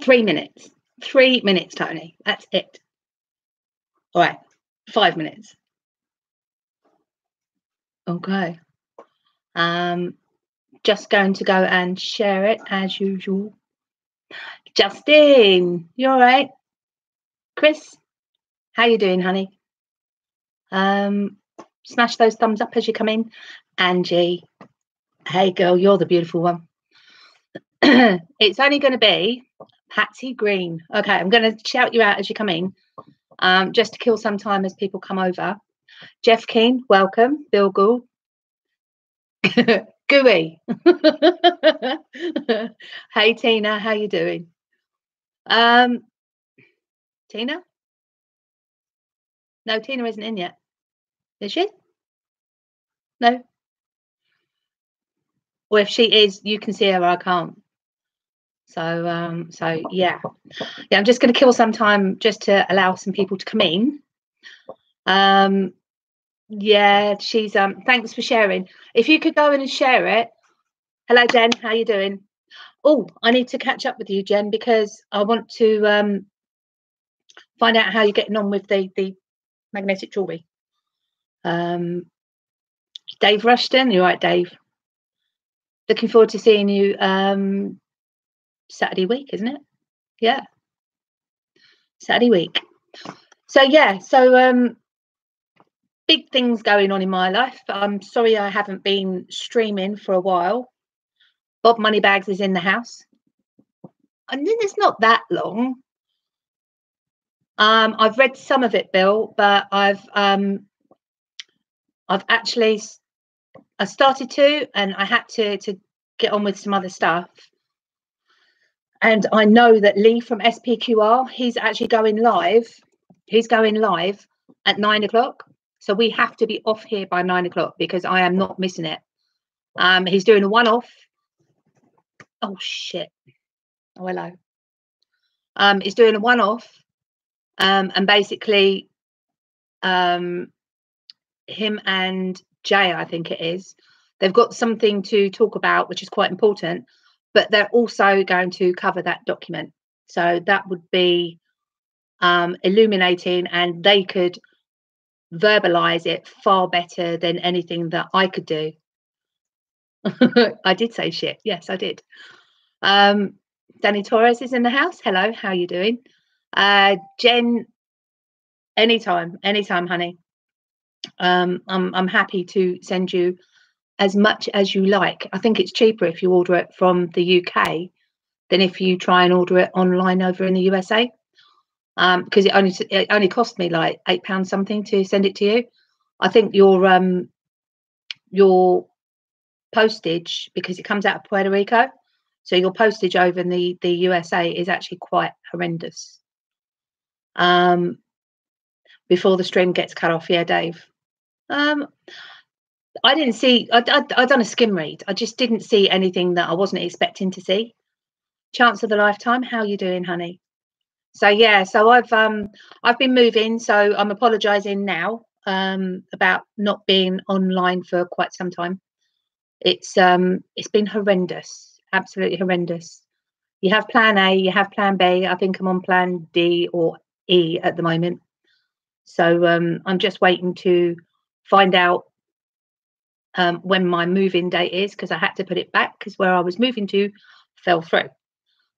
3 minutes. 3 minutes, Tony. That's it. All right. 5 minutes. Okay. Just going to go and share it as usual. Justin, you all right? Chris, how you doing, honey? Smash those thumbs up as you come in. Angie, hey girl, you're the beautiful one. It's only going to be Patsy Green. Okay, I'm going to shout you out as you come in, just to kill some time as people come over. Jeff Keane, welcome. Bill Gould. Gooey. Hey Tina, how you doing? Tina? No, Tina isn't in yet. Is she? No. Well, if she is, you can see her, I can't. So yeah. Yeah, I'm just going to kill some time just to allow some people to come in. Yeah, she's thanks for sharing. If you could go in and share it. Hello, Jen, how you doing? Oh, I need to catch up with you, Jen, because I want to find out how you're getting on with the magnetic jewelry. Dave Rushton, you're right, Dave. Looking forward to seeing you Saturday week, isn't it? Yeah, Saturday week. So yeah, so big things going on in my life. I'm sorry I haven't been streaming for a while. Bob Moneybags is in the house. And then it's not that long. I've read some of it, Bill, but I've actually I started to, and I had to get on with some other stuff. And I know that Lee from SPQR, he's actually going live. He's going live at 9 o'clock. So we have to be off here by 9 o'clock because I am not missing it. He's doing a one-off. Oh shit. Oh hello. He's doing a one-off. And basically him and Jay, I think it is, they've got something to talk about, which is quite important, but they're also going to cover that document. So that would be illuminating, and they could verbalize it far better than anything that I could do. I did say shit. Yes, I did. Danny Torres is in the house. Hello, how are you doing? Jen, anytime, honey. I'm happy to send you as much as you like. I think it's cheaper if you order it from the UK than if you try and order it online over in the USA. Because it only cost me like £8 something to send it to you. I think your postage, because it comes out of Puerto Rico, so your postage over in the USA is actually quite horrendous. Before the stream gets cut off, yeah, Dave. I didn't see. I'd done a skim read. I just didn't see anything that I wasn't expecting to see. Chance of the lifetime. How you doing, honey? So yeah, so I've been moving, so I'm apologising now about not being online for quite some time. It's been horrendous, absolutely horrendous. You have plan A, you have plan B. I think I'm on plan D or E at the moment. So I'm just waiting to find out when my move-in date is, because I had to put it back because where I was moving to fell through.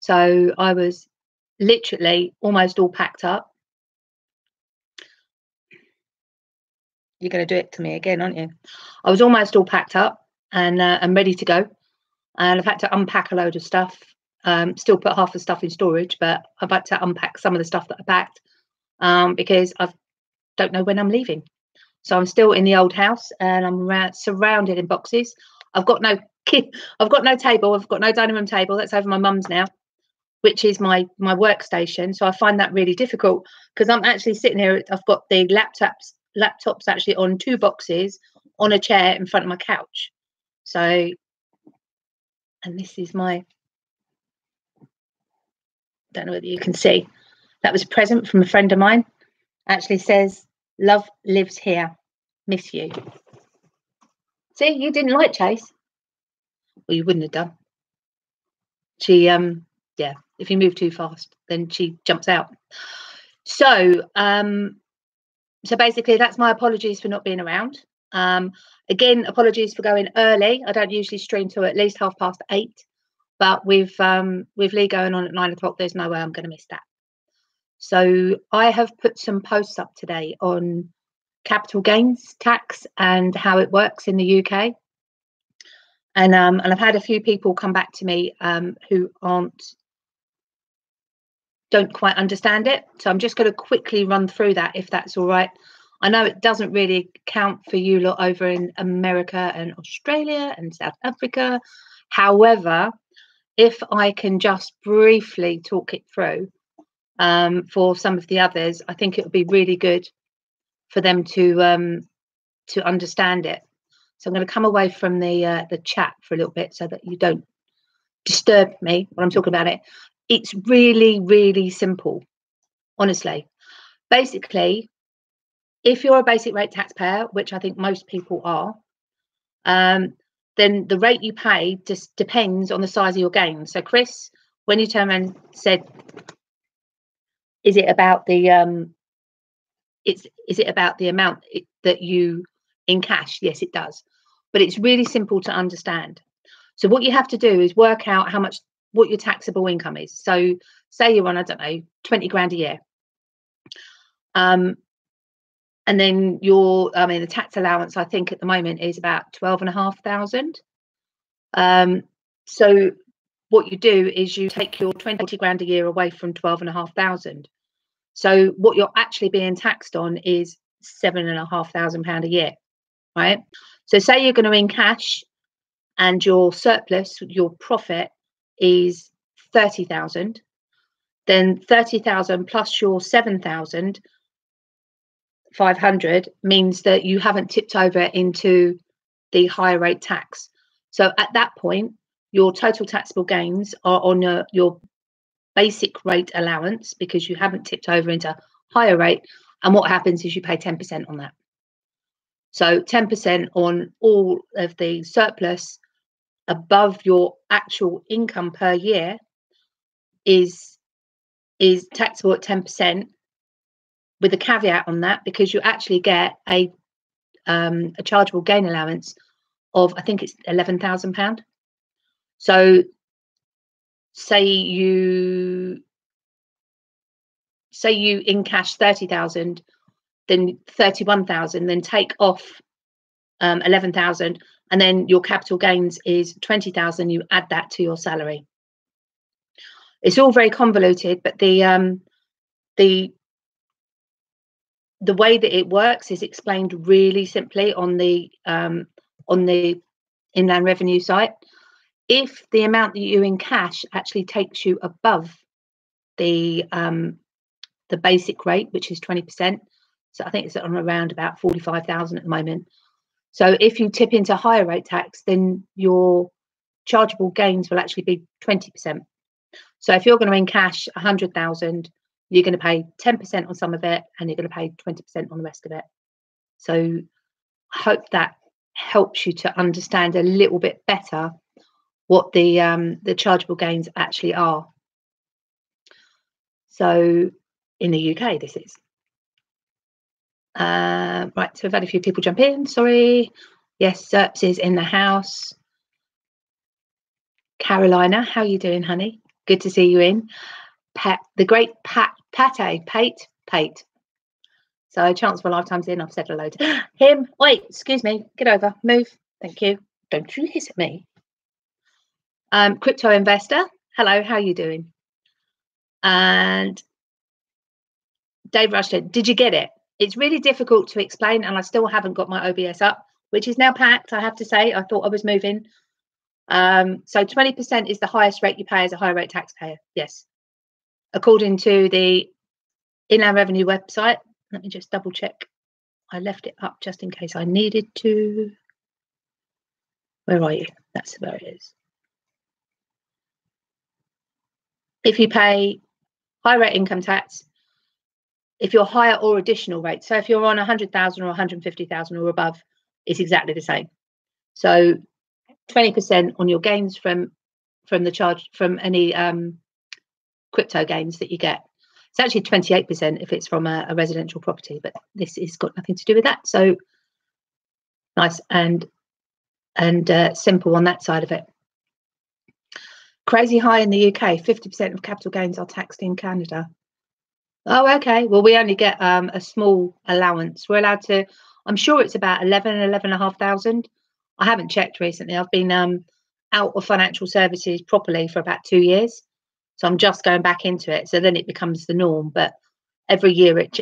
So I was literally almost all packed up. You're going to do it to me again, aren't you? I was almost all packed up and I'm ready to go. And I've had to unpack a load of stuff. Still put half the stuff in storage, but I've had to unpack some of the stuff that I packed because I don't know when I'm leaving. So I'm still in the old house and I'm surrounded in boxes. I've got no I've got no table. I've got no dining room table. That's over my mum's now, which is my workstation. So I find that really difficult because I'm actually sitting here. I've got the laptops actually on 2 boxes on a chair in front of my couch. So, and this is my, don't know whether you can see, that was a present from a friend of mine. Actually says, love lives here, miss you. See, you didn't like Chase. Well, you wouldn't have done. She, yeah, if you move too fast, then she jumps out. So so basically that's my apologies for not being around. Again, apologies for going early. I don't usually stream till at least 8:30, but with Lee going on at 9 o'clock, there's no way I'm going to miss that. So I have put some posts up today on capital gains tax and how it works in the UK. And I've had a few people come back to me who don't quite understand it. So I'm just going to quickly run through that, if that's all right. I know it doesn't really count for you lot over in America and Australia and South Africa. However, if I can just briefly talk it through for some of the others, I think it would be really good for them to understand it. So I'm going to come away from the chat for a little bit so that you don't disturb me when I'm talking about it. It's really, really simple, honestly. Basically, if you're a basic rate taxpayer, which I think most people are, then the rate you pay just depends on the size of your gain. So Chris, when you turned around and said, is it about the is it about the amount that you in cash? Yes, it does. But it's really simple to understand. So what you have to do is work out what your taxable income is. So say you're on, I don't know, 20 grand a year. And then the tax allowance, I think at the moment is about 12,500. So what you do is you take your 20 grand a year away from 12,500. So what you're actually being taxed on is £7,500 a year, right? So say you're going to in cash and your surplus, your profit is 30,000, then 30,000 plus your 7,500 means that you haven't tipped over into the higher rate tax. So at that point, your total taxable gains are on your basic rate allowance because you haven't tipped over into higher rate. And what happens is you pay 10% on that. So 10% on all of the surplus above your actual income per year is taxable at 10%, with a caveat on that, because you actually get a chargeable gain allowance of, I think it's £11,000. So say you in cash 30,000, then 31,000, then take off 11,000, and then your capital gains is 20,000. You add that to your salary. It's all very convoluted, but the way that it works is explained really simply on the Inland Revenue site. If the amount that you in cash actually takes you above the basic rate, which is 20%, so I think it's on around about 45,000 at the moment. So if you tip into higher rate tax, then your chargeable gains will actually be 20%. So if you're going to in cash 100,000, you're going to pay 10% on some of it, and you're going to pay 20% on the rest of it. So I hope that helps you to understand a little bit better what the chargeable gains actually are. So in the UK, this is. Right, so we've had a few people jump in. Sorry. Yes, Serps is in the house. Carolina, how are you doing, honey? Good to see you in. Pat, the great Pate. So chance of a lifetime's in. I've said hello to him. Wait, excuse me. Get over. Move. Thank you. Don't you hiss at me. Crypto investor. Hello, how are you doing? And Dave Rushton, did you get it? It's really difficult to explain, and I still haven't got my OBS up, which is now packed, I have to say. I thought I was moving. So 20% is the highest rate you pay as a high rate taxpayer. Yes. According to the Inland Revenue website. Let me just double check. I left it up just in case I needed to. Where are you? That's where it is. If you pay high rate income tax, if you're higher or additional rate, so if you're on 100,000 or 150,000 or above, it's exactly the same. So 20% on your gains from the charge from any crypto gains that you get. It's actually 28% if it's from a residential property, but this has got nothing to do with that. So nice and simple on that side of it. Crazy high in the UK. 50% of capital gains are taxed in Canada. Oh, okay. Well, we only get a small allowance. We're allowed to, I'm sure it's about 11,500. I haven't checked recently. I've been out of financial services properly for about 2 years. So I'm just going back into it. So then it becomes the norm. But every year it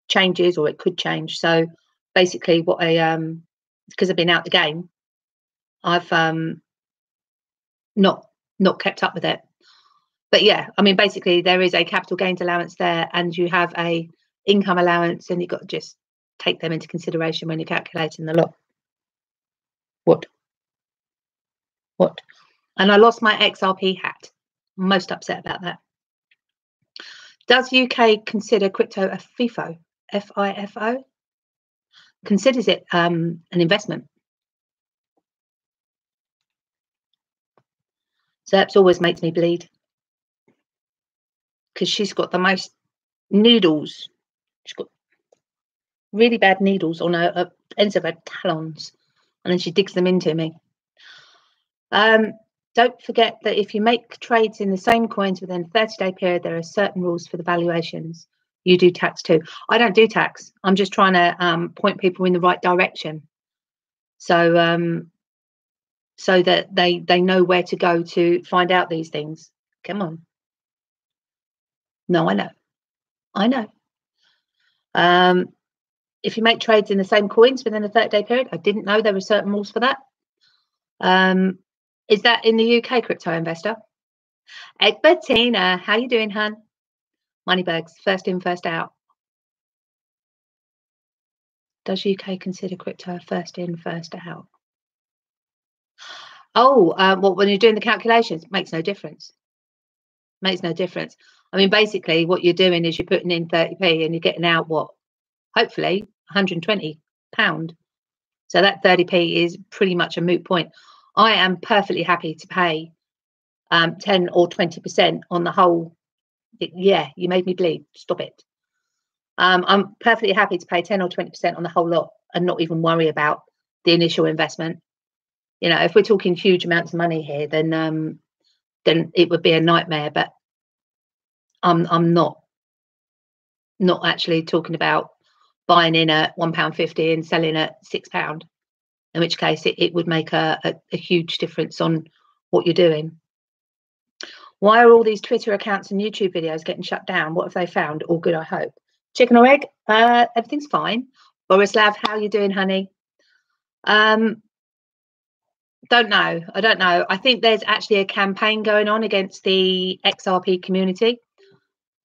changes, or it could change. So basically what because I've been out the game, I've not kept up with it. But yeah, I mean, basically there is a capital gains allowance there, and you have a income allowance, and you've got to just take them into consideration when you're calculating the lot. What? And I lost my XRP hat. I'm most upset about that. Does UK consider crypto a FIFO? FIFO? Considers it an investment. So that always makes me bleed, because she's got the most needles. She's got really bad needles on her ends of her talons, and then she digs them into me. Don't forget that if you make trades in the same coins within a 30-day period, there are certain rules for the valuations. You do tax too. I don't do tax. I'm just trying to point people in the right direction, so so that they know where to go to find out these things. Come on. No, I know. If you make trades in the same coins within a 30-day period, I didn't know there were certain rules for that. Is that in the UK, crypto investor? Egbertina, how you doing, hun? Moneybags, first in, first out. Does UK consider crypto first in, first out? Oh, well, when you're doing the calculations, it makes no difference. Makes no difference. I mean, basically, what you're doing is you're putting in 30p and you're getting out what? Hopefully, £120. So that 30p is pretty much a moot point. I am perfectly happy to pay 10 or 20% on the whole. Yeah, you made me bleed. Stop it. I'm perfectly happy to pay 10 or 20% on the whole lot and not even worry about the initial investment. You know, if we're talking huge amounts of money here, then it would be a nightmare. But I'm not actually talking about buying in at £1.50 and selling at £6. In which case it would make a huge difference on what you're doing. Why are all these Twitter accounts and YouTube videos getting shut down? What have they found? All good, I hope. Chicken or egg? Everything's fine. Borislav, how are you doing, honey? Don't know. I don't know. I think there's actually a campaign going on against the XRP community.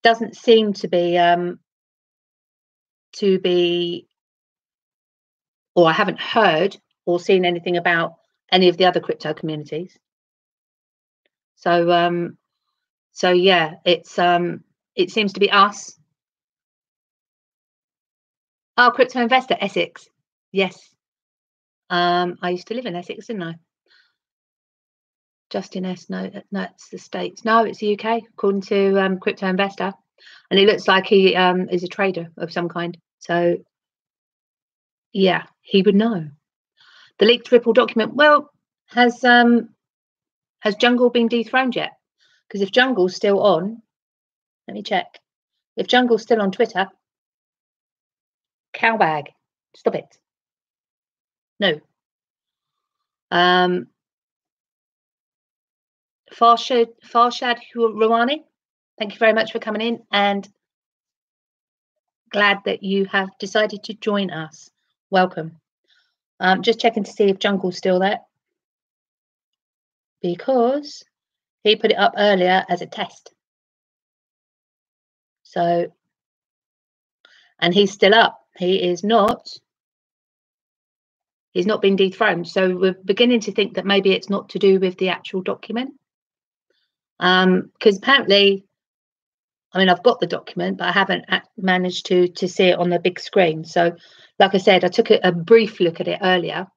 Doesn't seem to be, or I haven't heard or seen anything about any of the other crypto communities. So, so yeah, it seems to be us. Oh, crypto investor, Essex. Yes. I used to live in Essex, didn't I? Justin S. No, that's the States. No, it's the UK, according to Crypto Investor. And it looks like he is a trader of some kind. So, yeah, he would know. The leaked Ripple document. Well, has Jungle been dethroned yet? Because if Jungle's still on, let me check. If Jungle's still on Twitter, cowbag, stop it. No. Farshad Rouhani, thank you very much for coming in, and glad that you have decided to join us. Welcome. Just checking to see if Jungle's still there, because he put it up earlier as a test. So, and he's still up. He's not been dethroned. So we're beginning to think that maybe it's not to do with the actual document. Because apparently, I mean, I've got the document, but I haven't managed to see it on the big screen. So, like I said, I took a brief look at it earlier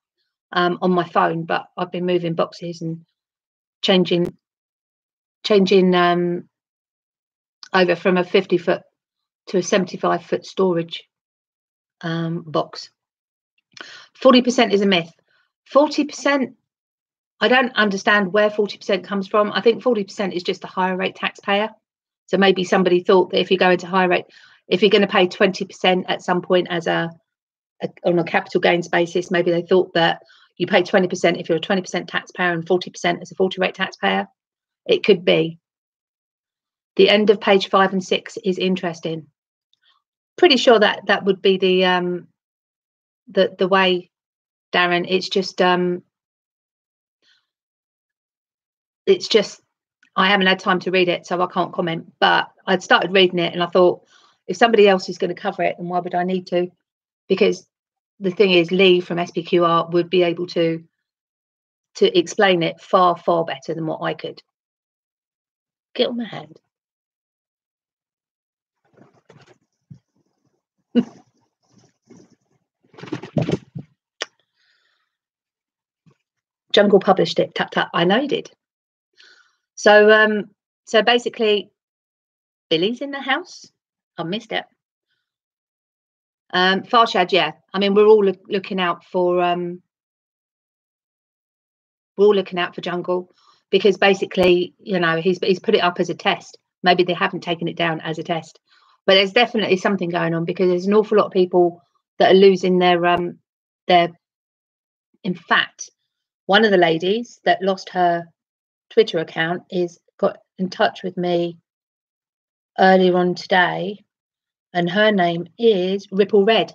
on my phone, but I've been moving boxes and changing over from a 50-foot to a 75-foot storage box. 40% is a myth. 40%, I don't understand where 40% comes from. I think 40% is just a higher rate taxpayer. So maybe somebody thought that if you go into higher rate, if you're going to pay 20% at some point as on a capital gains basis, maybe they thought that you pay 20% if you're a 20% taxpayer and 40% as a 40 rate taxpayer. It could be. The end of page 5 and 6 is interesting. Pretty sure that would be the way, Darren. It's just I haven't had time to read it, so I can't comment. But I'd started reading it and I thought, if somebody else is going to cover it, then why would I need to? Because the thing is, Lee from SPQR would be able to explain it far, far better than what I could. Get on my hand. Jungle published it. Tap tap. I know he did. So so basically, Billy's in the house. I missed it. Farshad, yeah. I mean, we're all looking out for Jungle, because basically, you know, he's put it up as a test. Maybe they haven't taken it down as a test, but there's definitely something going on, because there's an awful lot of people that are losing their. In fact, one of the ladies that lost her Twitter account got in touch with me earlier on today, and her name is Ripple Red.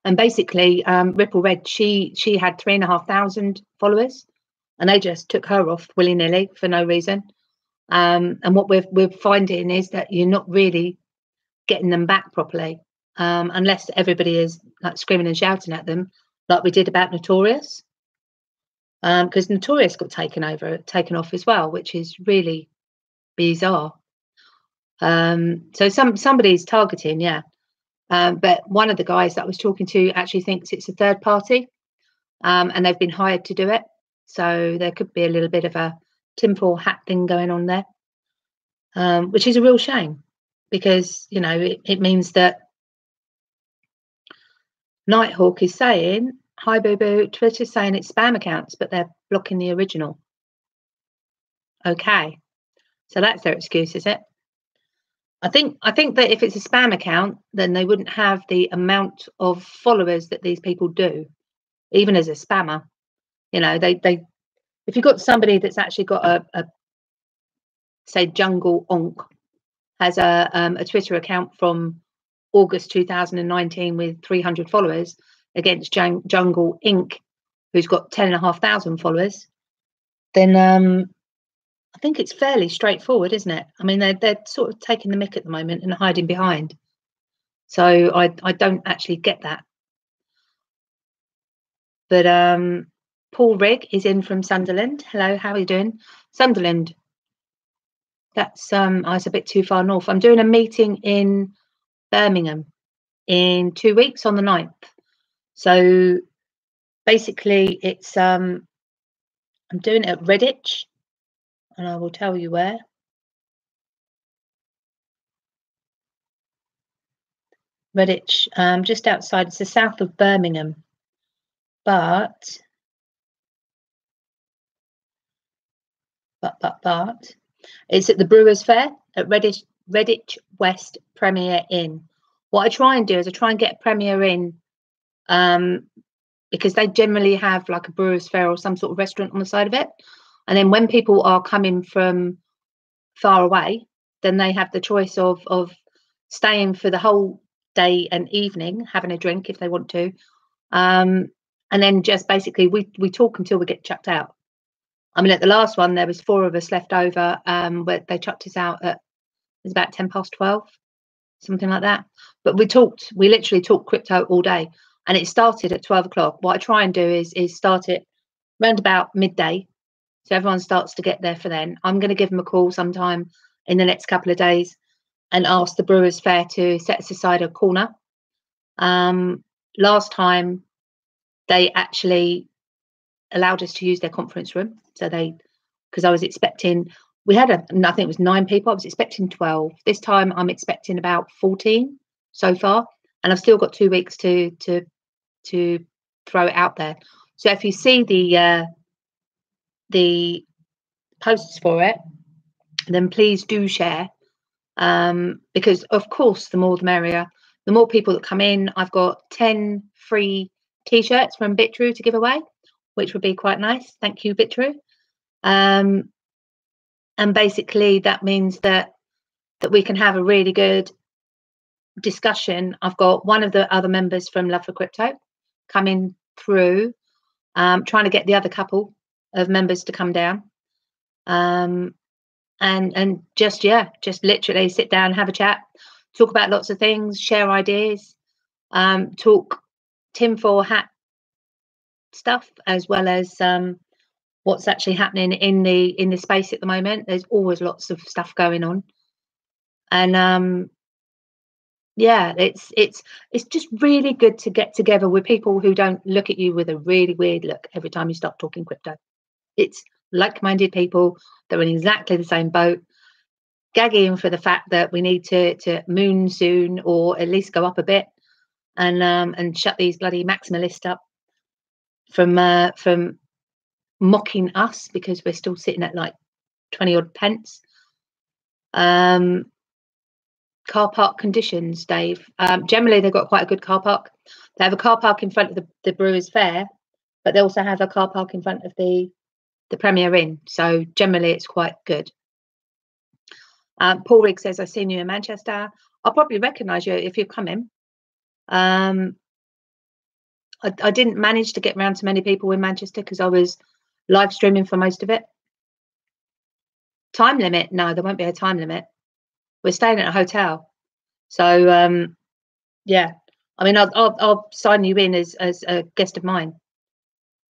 And basically, Ripple Red, she had 3,500 followers, and they just took her off willy-nilly for no reason. And what we're finding is that you're not really getting them back properly, unless everybody is like screaming and shouting at them, like we did about Notorious. Because Notorious got taken off as well, which is really bizarre. So somebody's targeting, yeah. But one of the guys that I was talking to actually thinks it's a third party, and they've been hired to do it. So there could be a little bit of a tinfoil hat thing going on there, which is a real shame, because, you know, it means that Nighthawk is saying, hi, boo-boo, Twitter's saying it's spam accounts, but they're blocking the original. Okay, so that's their excuse, is it? I think that if it's a spam account, then they wouldn't have the amount of followers that these people do, even as a spammer. You know, if you've got somebody that's actually got a say Jungle Onk has a Twitter account from August 2019 with 300 followers against Jungle Inc, who's got 10,500 followers, then I think it's fairly straightforward, isn't it? I mean, they're sort of taking the mick at the moment and hiding behind. So I don't actually get that. But Paul Rigg is in from Sunderland. Hello, how are you doing? Sunderland. That's it's a bit too far north. I'm doing a meeting in Birmingham in 2 weeks on the 9th. So basically it's I'm doing it at Redditch, and I will tell you where. Redditch, just outside, it's the south of Birmingham, but it's at the Brewers Fair at Redditch West Premier Inn. What I try and do is I try and get Premier Inn, because they generally have like a Brewers Fair or some sort of restaurant on the side of it. And then when people are coming from far away, then they have the choice of staying for the whole day and evening, having a drink if they want to. And then just basically we talk until we get chucked out. I mean, at the last one, there was 4 of us left over, but they chucked us out at, it was about 12:10, something like that. But we literally talked crypto all day, and it started at 12 o'clock. What I try and do is start it around about midday, so everyone starts to get there for then. I'm going to give them a call sometime in the next couple of days and ask the Brewers Fair to set us aside a corner. Last time, they actually allowed us to use their conference room. So because I was expecting we had I think it was 9 people. I was expecting 12. This time I'm expecting about 14 so far, and I've still got 2 weeks to throw it out there. So if you see the posts for it, then please do share, because of course the more the merrier. The more people that come in, I've got 10 free t-shirts from Bitru to give away, which would be quite nice. Thank you, Bitru. And basically that means that we can have a really good discussion. I've got one of the other members from Love for Crypto coming through, trying to get the other couple of members to come down, and just literally sit down, have a chat, talk about lots of things, share ideas, talk tinfoil hat stuff, as well as what's actually happening in the space at the moment. There's always lots of stuff going on, and yeah, it's just really good to get together with people who don't look at you with a really weird look every time you start talking crypto. It's like-minded people that are in exactly the same boat, gagging for the fact that we need to moon soon, or at least go up a bit, and shut these bloody maximalists up from mocking us because we're still sitting at like 20 odd pence. Car park conditions, Dave. Generally, they've got quite a good car park. They have a car park in front of the Brewers Fair, but they also have a car park in front of the Premier Inn. So generally, it's quite good. Paul Riggs says, I've seen you in Manchester. I'll probably recognise you if you're coming. I didn't manage to get around to many people in Manchester because I was live streaming for most of it. Time limit? No, there won't be a time limit. We're staying at a hotel, so yeah. I mean, I'll sign you in as a guest of mine,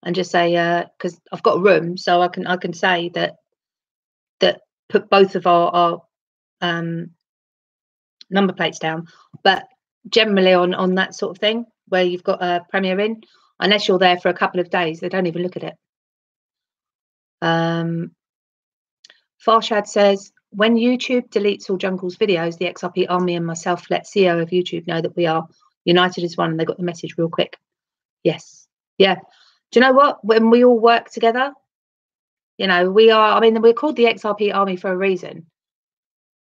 and just say because I've got a room, so I can say that put both of our number plates down. But generally on that sort of thing, where you've got a Premier Inn, unless you're there for a couple of days, they don't even look at it. Farshad says, when YouTube deletes all Jungle's videos, the XRP army and myself let CEO of YouTube know that we are united as one, and they got the message real quick. Yes. Yeah. Do you know what? When we all work together, you know, we are, I mean, we're called the XRP army for a reason.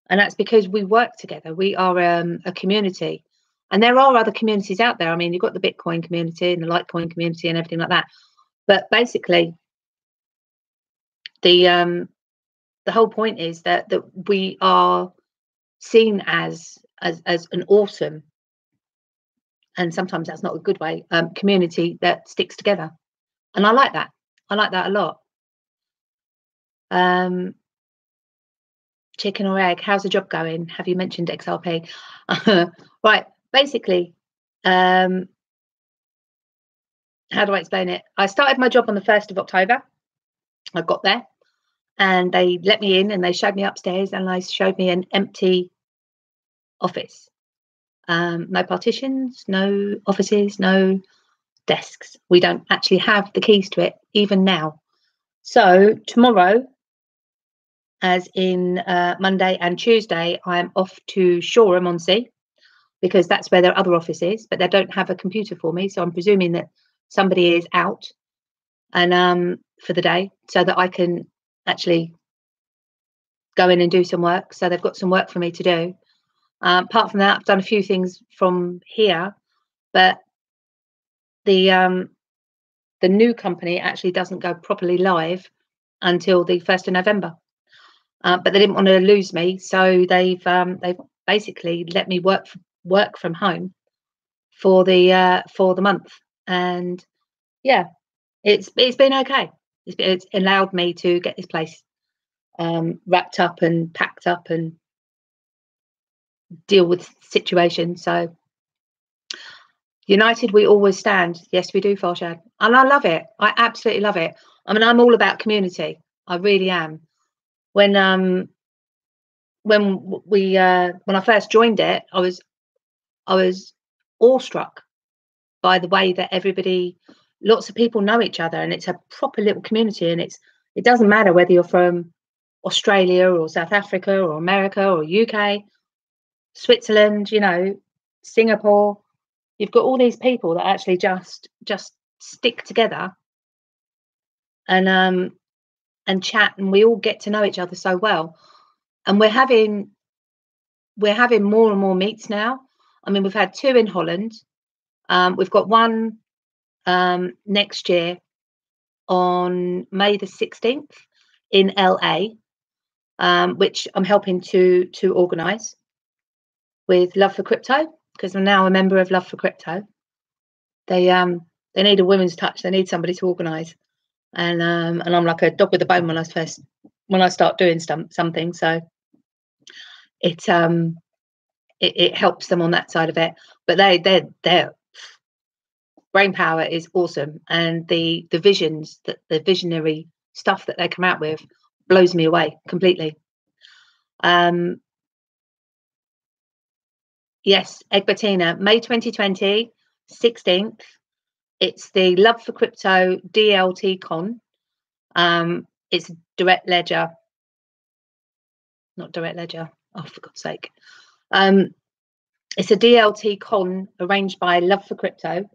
And that's because we work together. We are a community. And there are other communities out there. I mean, you've got the Bitcoin community and the Litecoin community and everything like that. But basically, the whole point is that we are seen as an awesome, and sometimes that's not a good way, community that sticks together. And I like that. I like that a lot. Chicken or egg, how's the job going? Have you mentioned XRP? Right, basically, how do I explain it? I started my job on the 1st of October. I got there and they let me in and they showed me upstairs and they showed me an empty office. No partitions, no offices, no desks. We don't actually have the keys to it even now. So tomorrow, as in Monday and Tuesday, I'm off to Shoreham-on-Sea because that's where their other office is, but they don't have a computer for me. So I'm presuming that somebody is out and for the day so that I can actually go in and do some work. So they've got some work for me to do. Apart from that, I've done a few things from here, but the new company actually doesn't go properly live until the 1st of November. But they didn't want to lose me, so they've basically let me work from home for the month, and yeah, it's been okay. It's allowed me to get this place wrapped up and packed up and deal with situations. So united we always stand. Yes, we do, Farshad, and I love it. I absolutely love it. I mean, I'm all about community. I really am. When I first joined it, I was awestruck by the way that lots of people know each other, and it's a proper little community. And it doesn't matter whether you're from Australia or South Africa or America or UK, Switzerland, you know, Singapore. You've got all these people that actually just stick together and chat, and we all get to know each other so well. And we're having more and more meets now. I mean, we've had 2 in Holland. We've got one next year on May the 16th in LA, which I'm helping to organise with Love for Crypto, because I'm now a member of Love for Crypto. They need a women's touch. They need somebody to organise, and I'm like a dog with a bone when I start doing something. So it helps them on that side of it. But their brain power is awesome, and the visions, that the visionary stuff that they come out with blows me away completely. Yes, Egbertina, May 2020, 16th. It's the Love for Crypto DLT Con. It's Direct Ledger, not Direct Ledger. Oh, for God's sake. It's a DLT Con arranged by Love for Crypto.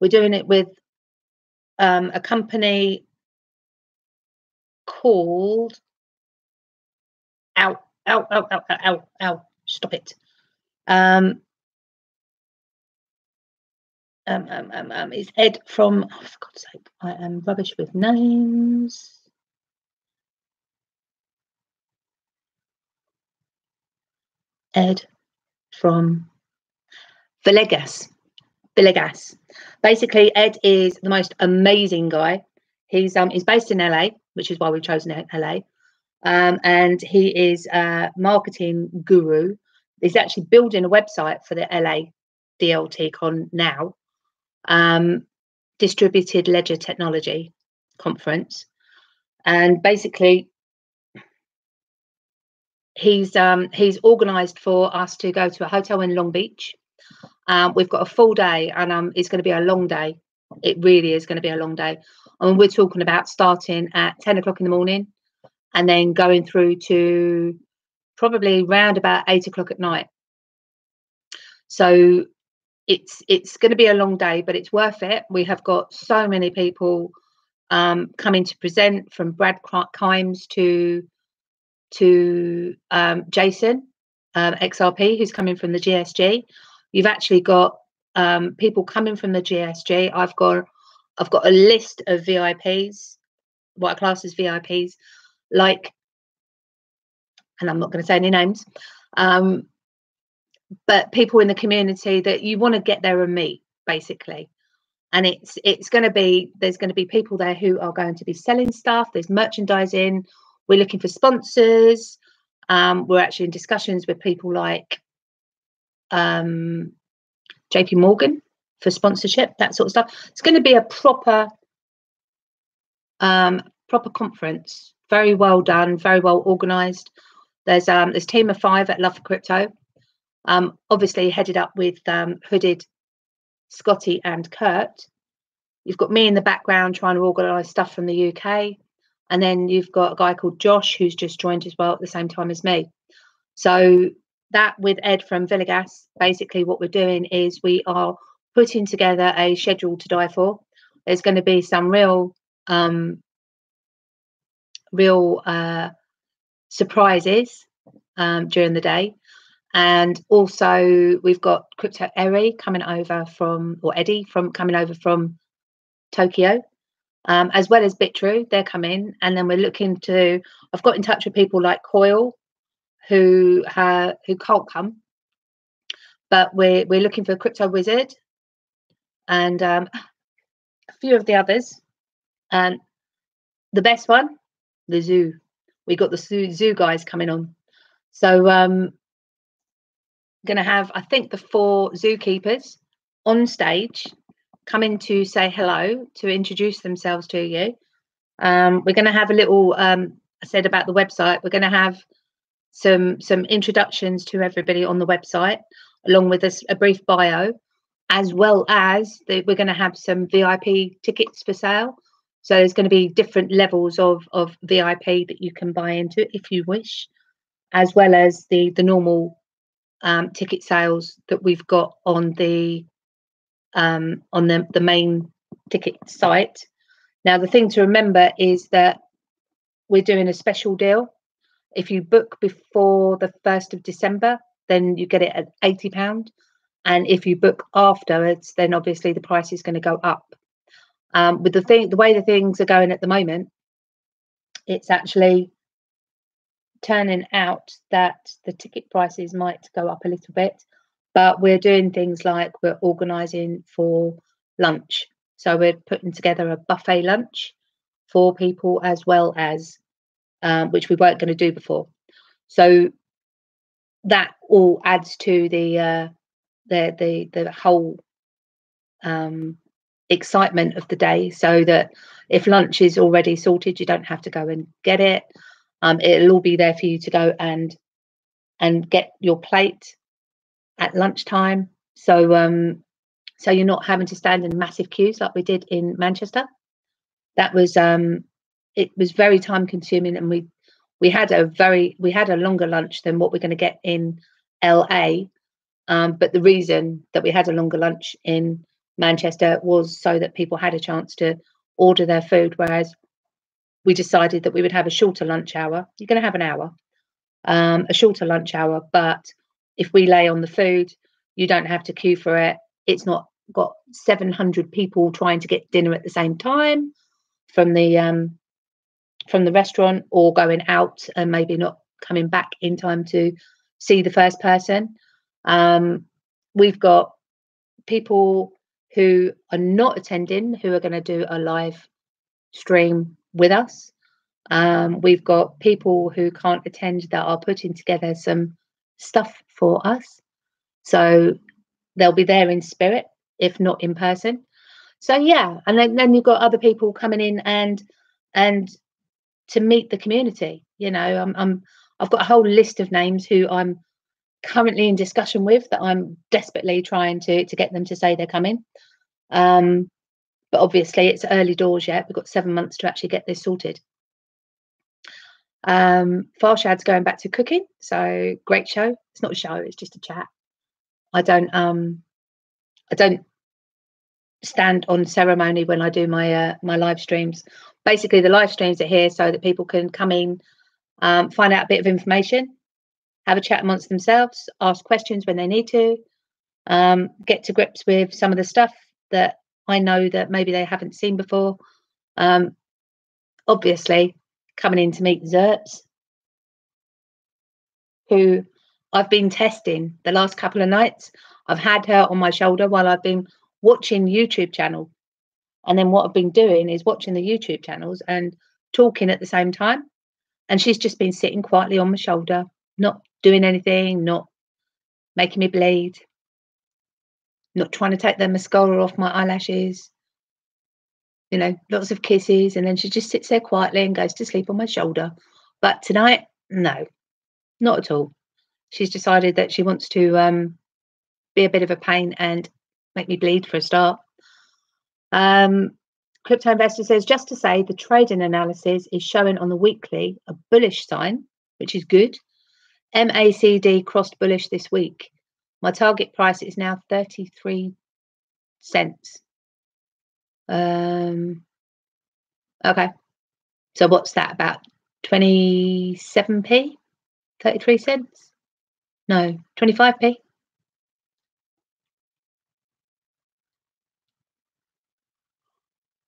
We're doing it with a company called Ow, stop it. It's Ed from, oh, for God's sake, I am rubbish with names. Ed from Villegas. Basically, Ed is the most amazing guy. He's based in LA, which is why we've chosen LA. And he is a marketing guru. He's actually building a website for the LA DLT Con now, Distributed Ledger Technology Conference. And basically, he's organised for us to go to a hotel in Long Beach. We've got a full day, and it's going to be a long day. It really is going to be a long day. I mean, we're talking about starting at 10 o'clock in the morning and then going through to probably round about 8 o'clock at night. So it's going to be a long day, but it's worth it. We have got so many people coming to present, from Brad Kimes to Jason XRP, who's coming from the GSG. You've actually got people coming from the GSG. I've got a list of VIPs, what I class as VIPs, like, and I'm not going to say any names, but people in the community that you want to get there and meet, basically. And it's going to be, there's going to be people there who are going to be selling stuff. There's merchandising. We're looking for sponsors. We're actually in discussions with people like JP Morgan for sponsorship, that sort of stuff. It's going to be a proper conference. Very well done, very well organised. There's team of 5 at Love for Crypto, obviously headed up with Hooded, Scotty and Kurt. You've got me in the background trying to organise stuff from the UK, and then you've got a guy called Josh who's just joined as well at the same time as me. So that, with Ed from Villegas, basically what we're doing is we are putting together a schedule to die for. There's going to be some real surprises during the day. And also we've got Crypto Eddie coming over from Tokyo, as well as Bitrue. They're coming, and then we're looking to, I've got in touch with people like Coil who can't come, but we're looking for Crypto Wizard and a few of the others. And the best one, the Zoo. We got the Zoo guys coming on. So going to have, I think, the 4 zookeepers on stage coming to say hello, to introduce themselves to you. We're going to have a little, I said about the website, we're going to have some introductions to everybody on the website, along with a brief bio, as well as we're going to have some VIP tickets for sale. So there's going to be different levels of VIP that you can buy into if you wish, as well as the normal ticket sales that we've got on the main ticket site. Now, the thing to remember is that we're doing a special deal. If you book before the 1st of December, then you get it at £80. And if you book afterwards, then obviously the price is going to go up. With the way the things are going at the moment, it's actually turning out that the ticket prices might go up a little bit, but we're doing things like we're organising for lunch. So we're putting together a buffet lunch for people, as well as which we weren't going to do before. So that all adds to the whole excitement of the day, so that if lunch is already sorted, you don't have to go and get it. It'll all be there for you to go and get your plate at lunchtime. So so you're not having to stand in massive queues like we did in Manchester. That was it was very time consuming, and we had a longer lunch than what we're going to get in LA. But the reason that we had a longer lunch in Manchester was so that people had a chance to order their food, whereas we decided that we would have a shorter lunch hour. You're going to have an hour, a shorter lunch hour, but if we lay on the food, you don't have to queue for it. It's not got 700 people trying to get dinner at the same time from the restaurant, or going out and maybe not coming back in time to see the first person. We've got people who are not attending who are going to do a live stream with us. We've got people who can't attend that are putting together some stuff for us. So they'll be there in spirit, if not in person. So yeah, and then you've got other people coming in and to meet the community. You know, I've got a whole list of names who I'm currently in discussion with, that I'm desperately trying to get them to say they're coming. But obviously it's early doors yet. We've got 7 months to actually get this sorted. Farshad's going back to cooking, so great show. It's not a show, it's just a chat. I don't stand on ceremony when I do my my live streams. Basically, the live streams are here so that people can come in, find out a bit of information, have a chat amongst themselves, ask questions when they need to, get to grips with some of the stuff that I know that maybe they haven't seen before. Obviously, coming in to meet Zerts, who I've been testing the last couple of nights. I've had her on my shoulder while I've been watching YouTube channel. And then what I've been doing is watching the YouTube channels and talking at the same time. And she's just been sitting quietly on my shoulder, not doing anything, not making me bleed, not trying to take the mascara off my eyelashes, you know, lots of kisses. And then she just sits there quietly and goes to sleep on my shoulder. But tonight, no, not at all. She's decided that she wants to be a bit of a pain and make me bleed for a start. Crypto Investor says, just to say, the trading analysis is showing on the weekly a bullish sign, which is good. MACD crossed bullish this week. My target price is now 33 cents. Okay. So what's that, about 27p? 33 cents? No, 25p.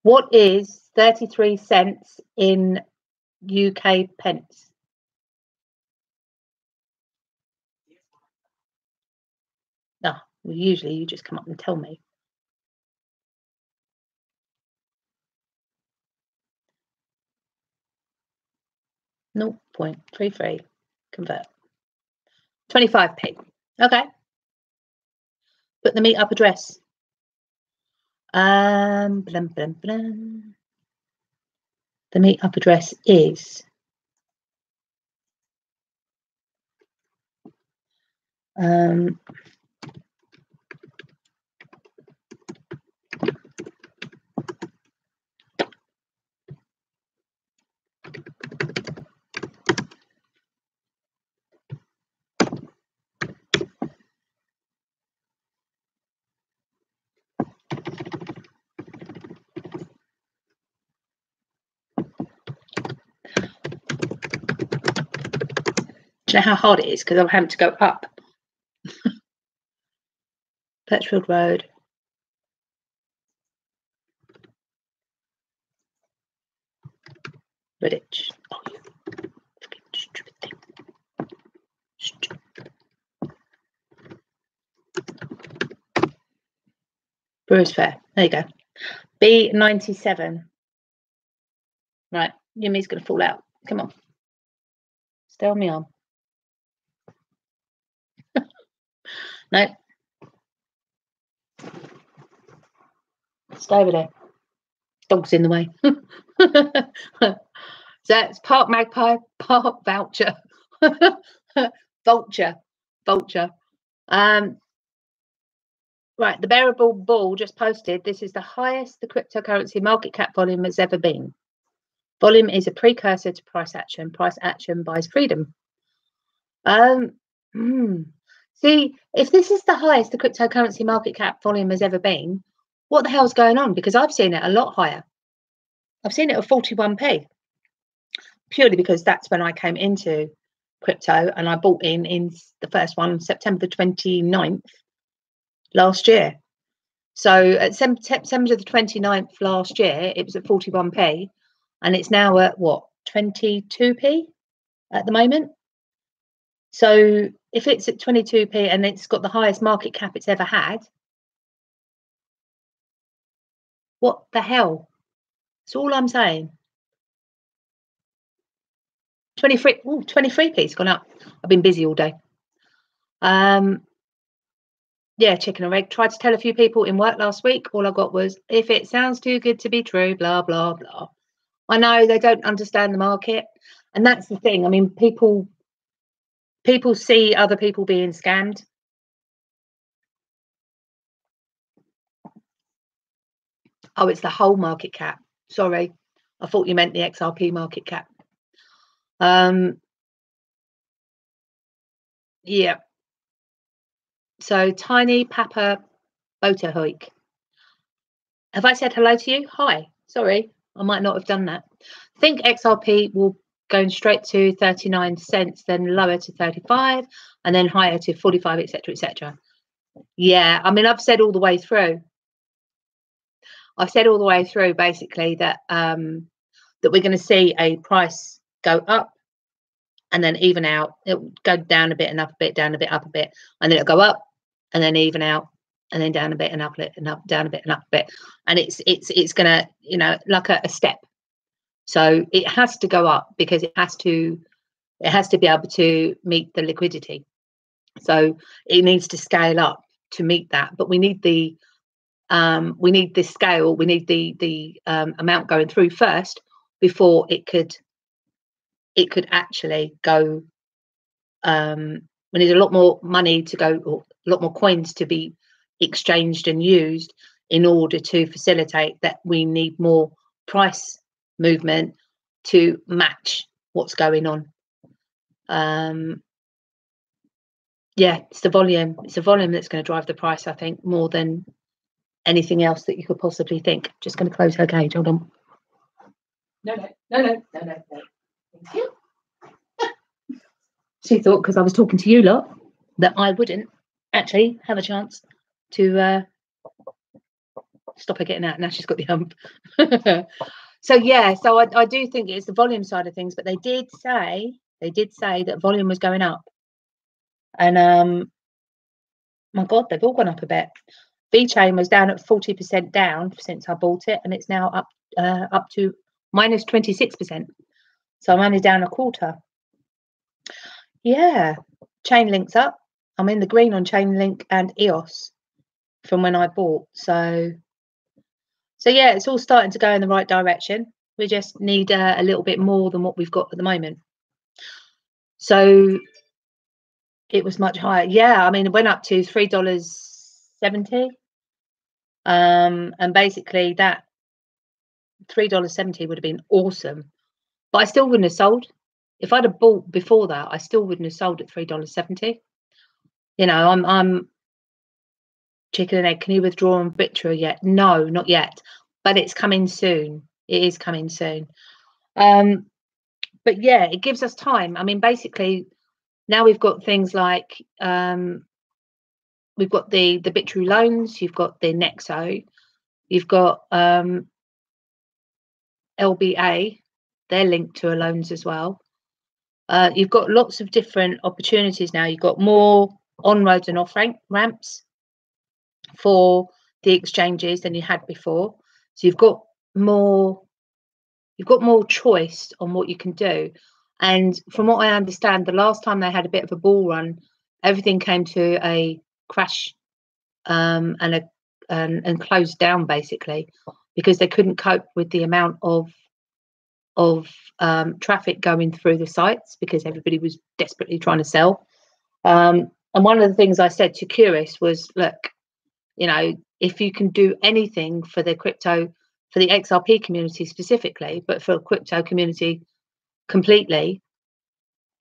What is 33 cents in UK pence? No, well, usually you just come up and tell me. No 0.33 convert. 25p. Okay. Put the meetup address. Blum, blum, blum. The meetup address is Do you know how hard it is? Because I'm having to go up. Petchfield Road. Redditch. Oh, you fucking stupid thing. Stupid. Brewers Fair. There you go. B97. Right. Yumi's going to fall out. Come on. Stay on my arm. No. Stay over there. Dog's in the way. So it's Park Magpie, Park Voucher. Vulture. Right, the Bearable Bull just posted, this is the highest the cryptocurrency market cap volume has ever been. Volume is a precursor to price action. Price action buys freedom. See, if this is the highest the cryptocurrency market cap volume has ever been, what the hell's going on? Because I've seen it a lot higher. I've seen it at 41p, purely because that's when I came into crypto and I bought in the first one, September 29th last year. So at September the 29th last year, it was at 41p and it's now at what, 22p at the moment. So if it's at 22p and it's got the highest market cap it's ever had, what the hell? That's all I'm saying. 23p's gone up. I've been busy all day. Yeah, chicken or egg. Tried to tell a few people in work last week. All I got was, if it sounds too good to be true, blah, blah, blah. I know they don't understand the market. And that's the thing. I mean, people see other people being scammed. Oh, it's the whole market cap. Sorry. I thought you meant the XRP market cap. Yeah. So Tiny Papa Boterhoik. Have I said hello to you? Hi. Sorry, I might not have done that. I think XRP will go straight to 39 cents, then lower to 35, and then higher to 45, etc., etc. Yeah, I mean, I've said all the way through. Basically that that we're going to see a price go up and then even out. It'll go down a bit and up a bit, down a bit, up a bit, and then it'll go up and then even out and then down a bit and up a bit and up, down a bit and up a bit. And it's going to, you know, like a step. So it has to go up because it has to be able to meet the liquidity. So it needs to scale up to meet that. But we need the scale, we need the amount going through first before it could actually go. We need a lot more money to go, or a lot more coins to be exchanged and used in order to facilitate that. We need more price movement to match what's going on. Yeah, it's the volume. It's the volume that's going to drive the price, I think, more than anything else that you could possibly think. Just going to close her cage. Hold on. No. Thank you. She thought because I was talking to you lot that I wouldn't actually have a chance to stop her getting out. Now she's got the hump. So yeah, so I do think it's the volume side of things, but they did say that volume was going up, and my God, they've all gone up a bit. VeChain was down at 40% down since I bought it, and it's now up to minus 26%. So I'm only down a quarter. Yeah, Chainlink's up. I'm in the green on Chainlink and EOS from when I bought. So yeah, it's all starting to go in the right direction. We just need a little bit more than what we've got at the moment. So it was much higher. Yeah, I mean, it went up to $3.70. And basically that $3.70 would have been awesome. But I still wouldn't have sold. If I'd have bought before that, I still wouldn't have sold at $3.70. You know, I'm chicken and egg. Can you withdraw on Bitra yet? No, not yet. But it's coming soon. It is coming soon. But yeah, it gives us time. I mean, basically, Now we've got things like we've got the Bitrue loans, you've got the Nexo, you've got LBA, they're linked to a loans as well. You've got lots of different opportunities now. You've got more on-roads and off-ramps for the exchanges than you had before. So you've got more choice on what you can do. And from what I understand, the last time they had a bit of a bull run, everything came to a crash and closed down basically because they couldn't cope with the amount of traffic going through the sites because everybody was desperately trying to sell. And one of the things I said to Curus was, look, you know, if you can do anything for the crypto, for the XRP community specifically, but for the crypto community completely,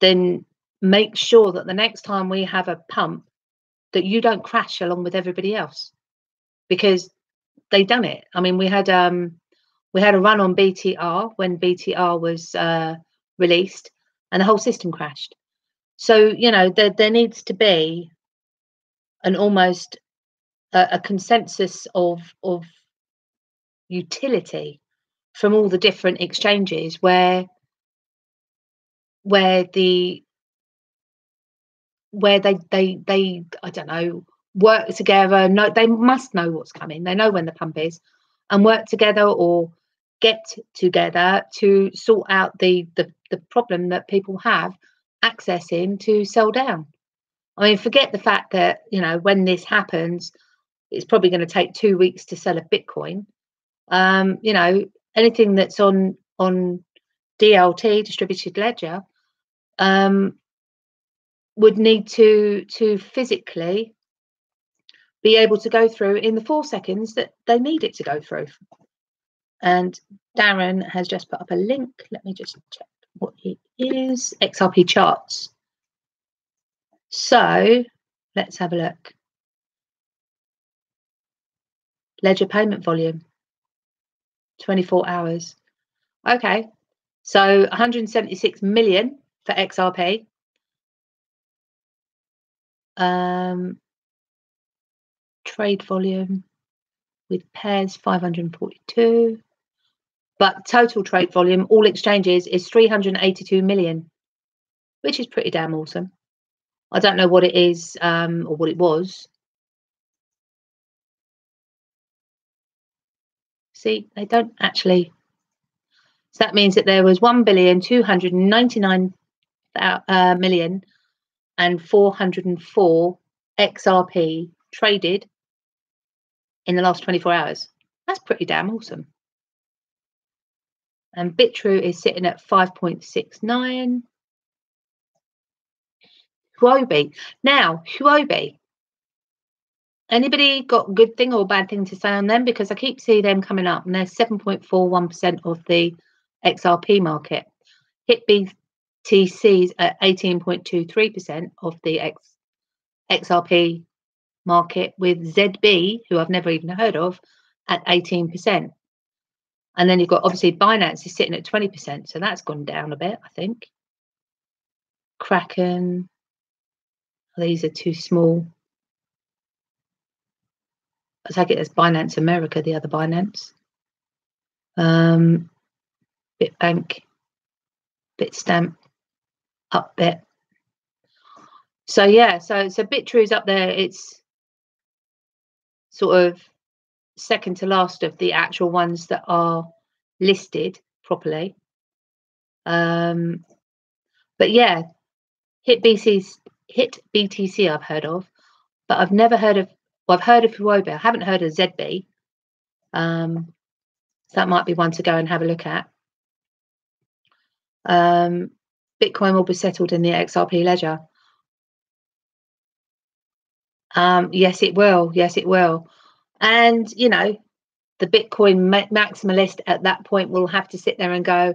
then make sure that the next time we have a pump that you don't crash along with everybody else, because they done it. I mean, we had a run on BTR when BTR was released, and the whole system crashed. So, you know, there needs to be an almost a consensus of utility from all the different exchanges where they I don't know, work together. No, they must know what's coming. They know when the pump is, and work together or get together to sort out the problem that people have accessing to sell down. I mean, forget the fact that, you know, when this happens, it's probably going to take 2 weeks to sell a Bitcoin. You know, anything that's on DLT, distributed ledger, would need to physically be able to go through in the 4 seconds that they need it to go through. And Darren has just put up a link. Let me just check what it is. XRP charts. So let's have a look. Ledger payment volume, 24 hours. Okay, so 176 million for XRP. Trade volume with pairs 542, but total trade volume, all exchanges, is 382 million, which is pretty damn awesome. I don't know what it is or what it was. See, they don't actually. So that means that there was 1,299,404 XRP traded in the last 24 hours. That's pretty damn awesome. And Bitrue is sitting at 5.69. Huobi. Now, Huobi. Anybody got a good thing or bad thing to say on them? Because I keep seeing them coming up, and they're 7.41% of the XRP market. HIT BTC's at 18.23% of the XRP market, with ZB, who I've never even heard of, at 18%. And then you've got, obviously, Binance is sitting at 20%, so that's gone down a bit, I think. Kraken, these are too small. I take it as Binance America, the other Binance. Bitbank, Bitstamp, up bit. So yeah, so Bitrue's up there. It's sort of second to last of the actual ones that are listed properly. But yeah, HIT BTC I've heard of, but I've never heard of. Well, I've heard of Huobi. I haven't heard of ZB. So that might be one to go and have a look at. Bitcoin will be settled in the XRP ledger. Yes, it will. Yes, it will. And, you know, the Bitcoin maximalist at that point will have to sit there and go,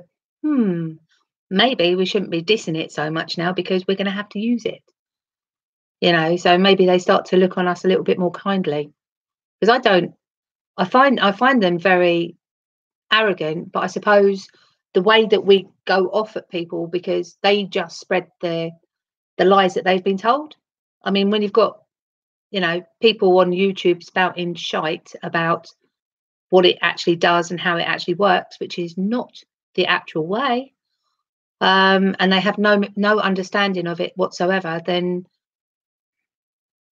maybe we shouldn't be dissing it so much now because we're going to have to use it. You know, so maybe they start to look on us a little bit more kindly. Because I find them very arrogant, but I suppose the way that we go off at people because they just spread their the lies that they've been told. I mean, when you've got, you know, people on YouTube spouting shite about what it actually does and how it actually works, which is not the actual way, and they have no understanding of it whatsoever, then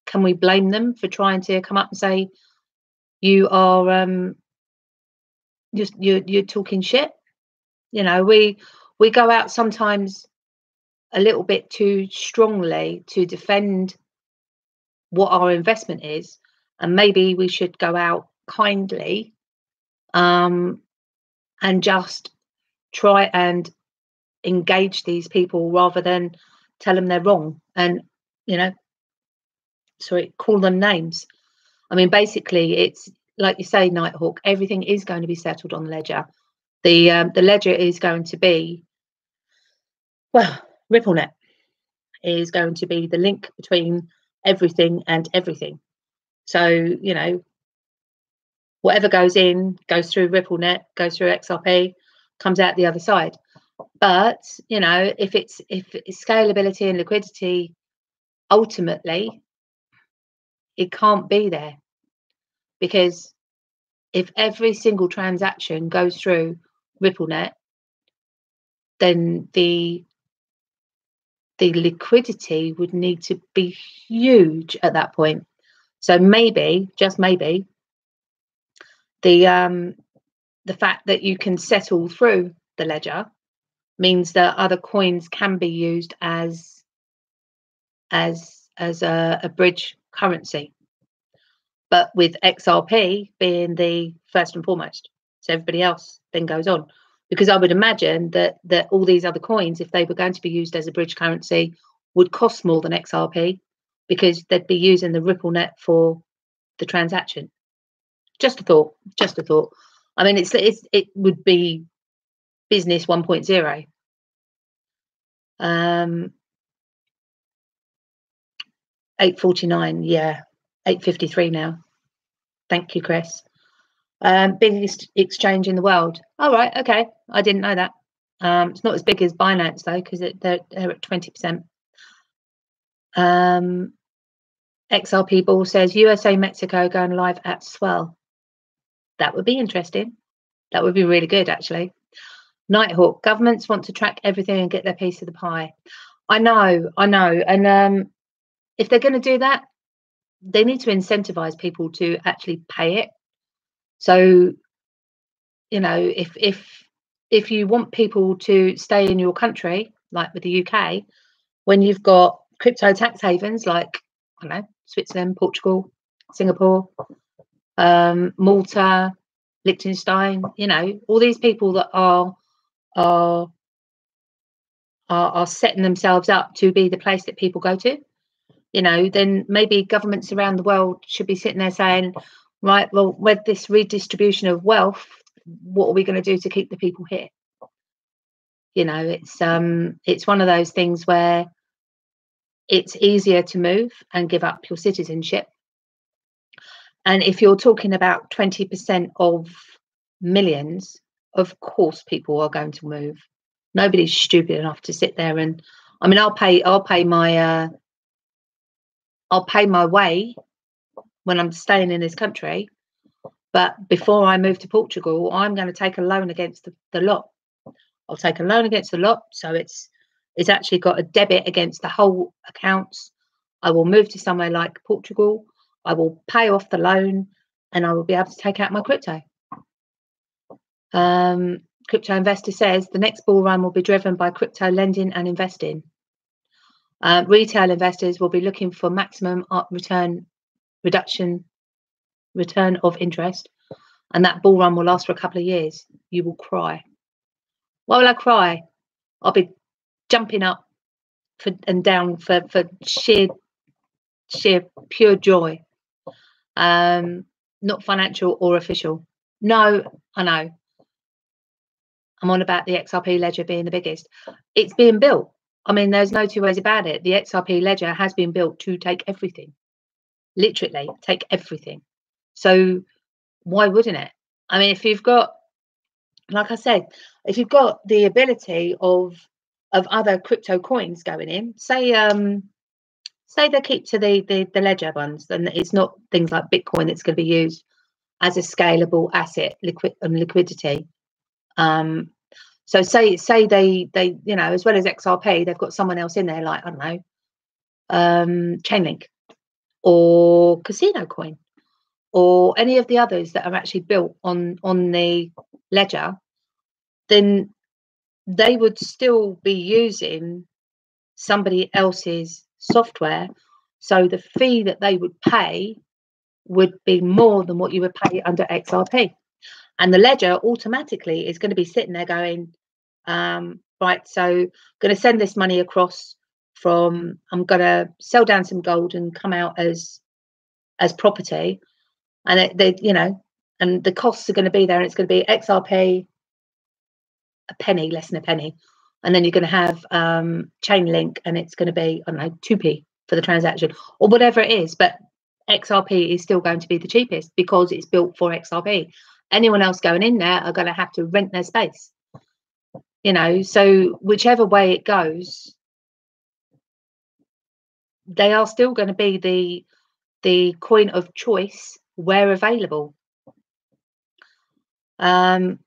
can we blame them for trying to come up and say you are you're talking shit? You know, we go out sometimes a little bit too strongly to defend what our investment is, and maybe we should go out kindly and just try and engage these people rather than tell them they're wrong and, you know, call them names. I mean, basically, it's like you say, Nighthawk, everything is going to be settled on the ledger. The ledger is going to be, well, RippleNet is going to be the link between everything and everything. So, you know, whatever goes in goes through RippleNet, goes through XRP, comes out the other side. But, you know, if it's scalability and liquidity, ultimately, it can't be there, because if every single transaction goes through RippleNet, then the liquidity would need to be huge at that point. So maybe, just maybe, the fact that you can settle through the ledger means that other coins can be used as a bridge currency, but with XRP being the first and foremost. So everybody else then goes on, because I would imagine that all these other coins, if they were going to be used as a bridge currency, would cost more than XRP, because they'd be using the RippleNet for the transaction. Just a thought. Just a thought. I mean, it would be business 1.0. 8:49, yeah, 8:53 now. Thank you, Chris. Biggest exchange in the world. All right, okay, I didn't know that. It's not as big as Binance though, because they're at 20%. XRP Ball says USA Mexico going live at Swell. That would be interesting. That would be really good, actually. Nighthawk, governments want to track everything and get their piece of the pie. I know, and if they're going to do that, they need to incentivize people to actually pay it. So, you know, if you want people to stay in your country, like with the UK, when you've got crypto tax havens like, I don't know, Switzerland, Portugal, Singapore, Malta, Liechtenstein, you know, all these people that are setting themselves up to be the place that people go to, you know, then maybe governments around the world should be sitting there saying, right, well, with this redistribution of wealth, what are we going to do to keep the people here? You know, it's one of those things where it's easier to move and give up your citizenship. And if you're talking about 20% of millions, of course people are going to move. Nobody's stupid enough to sit there and, I mean, I'll pay my way when I'm staying in this country, but before I move to Portugal, I'm going to take a loan against the lot. I'll take a loan against the lot, so it's actually got a debit against the whole accounts. I will move to somewhere like Portugal. I will pay off the loan, and I will be able to take out my crypto. Crypto Investor says the next bull run will be driven by crypto lending and investing. Retail investors will be looking for maximum return of interest, and that bull run will last for a couple of years. You will cry. Why will I cry? I'll be jumping up and down for sheer pure joy. Not financial or official. No, I know. I'm on about the XRP ledger being the biggest. It's being built. I mean, there's no two ways about it. The XRP ledger has been built to take everything. Literally, take everything. So why wouldn't it? I mean, if you've got, like I said, if you've got the ability of of other crypto coins going in. Say they keep to the ledger ones, and it's not things like Bitcoin that's going to be used as a scalable asset, liquidity. So say they you know, as well as XRP, they've got someone else in there, like, I don't know, Chainlink or Casino Coin or any of the others that are actually built on the ledger, then they would still be using somebody else's software. So the fee that they would pay would be more than what you would pay under XRP. And the ledger automatically is going to be sitting there going, right, so I'm going to send this money across from, I'm going to sell down some gold and come out as property. And they, you know, and the costs are going to be there, and it's going to be XRP, a penny, less than a penny. And then you're going to have Chainlink, and it's going to be, I don't know, 2p for the transaction or whatever it is. But XRP is still going to be the cheapest because it's built for XRP. Anyone else going in there are going to have to rent their space, you know. So whichever way it goes, they are still going to be the coin of choice where available. I'm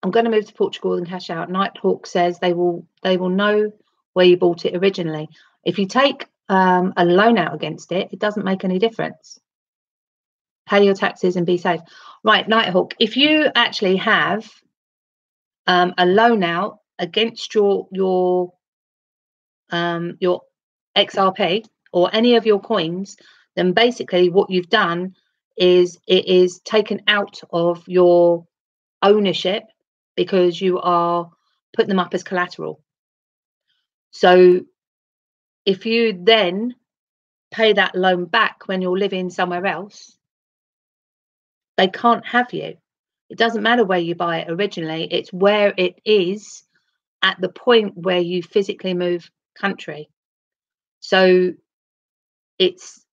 going to move to Portugal and cash out. Nighthawk says they will know where you bought it originally. If you take a loan out against it, it doesn't make any difference. Pay your taxes and be safe. Right, Nighthawk, if you actually have a loan out against your XRP or any of your coins, then basically what you've done is it is taken out of your ownership because you are putting them up as collateral. So if you then pay that loan back when you're living somewhere else, they can't have you. It doesn't matter where you buy it originally, it's where it is at the point where you physically move country. So it's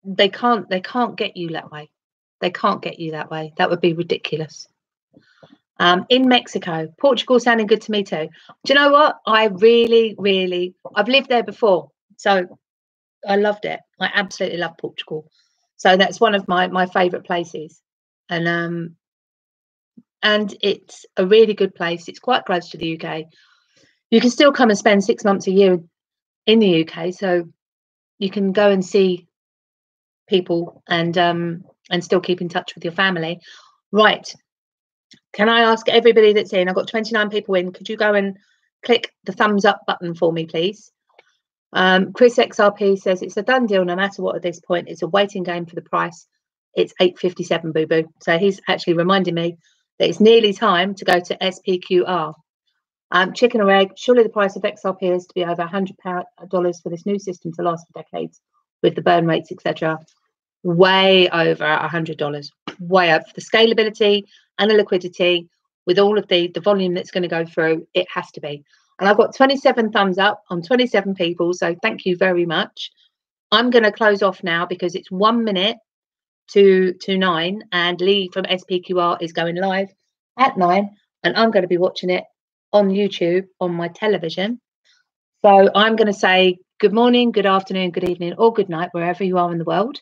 they can't get you that way. They can't get you that way. That would be ridiculous. In Mexico, Portugal sounding good to me too. Do you know what? I really, I've lived there before, so I loved it. I absolutely love Portugal. So that's one of my favourite places, and it's a really good place. It's quite close to the UK. You can still come and spend 6 months a year in the UK, so you can go and see people and still keep in touch with your family. Right. Can I ask everybody that's in? I've got 29 people in. Could you go and click the thumbs up button for me, please? Chris XRP says it's a done deal no matter what at this point. It's a waiting game for the price. It's 8.57, boo-boo. So he's actually reminding me that it's nearly time to go to SPQR. Chicken or egg, surely the price of XRP is to be over $100 for this new system to last for decades with the burn rates, etc. Way over $100, way up for the scalability and the liquidity with all of the volume that's going to go through. It has to be. And I've got 27 thumbs up on 27 people, so thank you very much. I'm going to close off now because it's 1 minute to 9, and Lee from SPQR is going live at 9, and I'm going to be watching it on YouTube on my television. So I'm going to say good morning, good afternoon, good evening, or good night wherever you are in the world.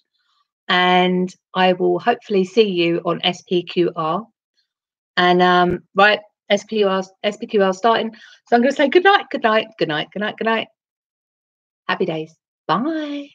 And I will hopefully see you on SPQR. And right, SPQR starting. So I'm going to say good night, good night, good night, good night, good night. Happy days. Bye.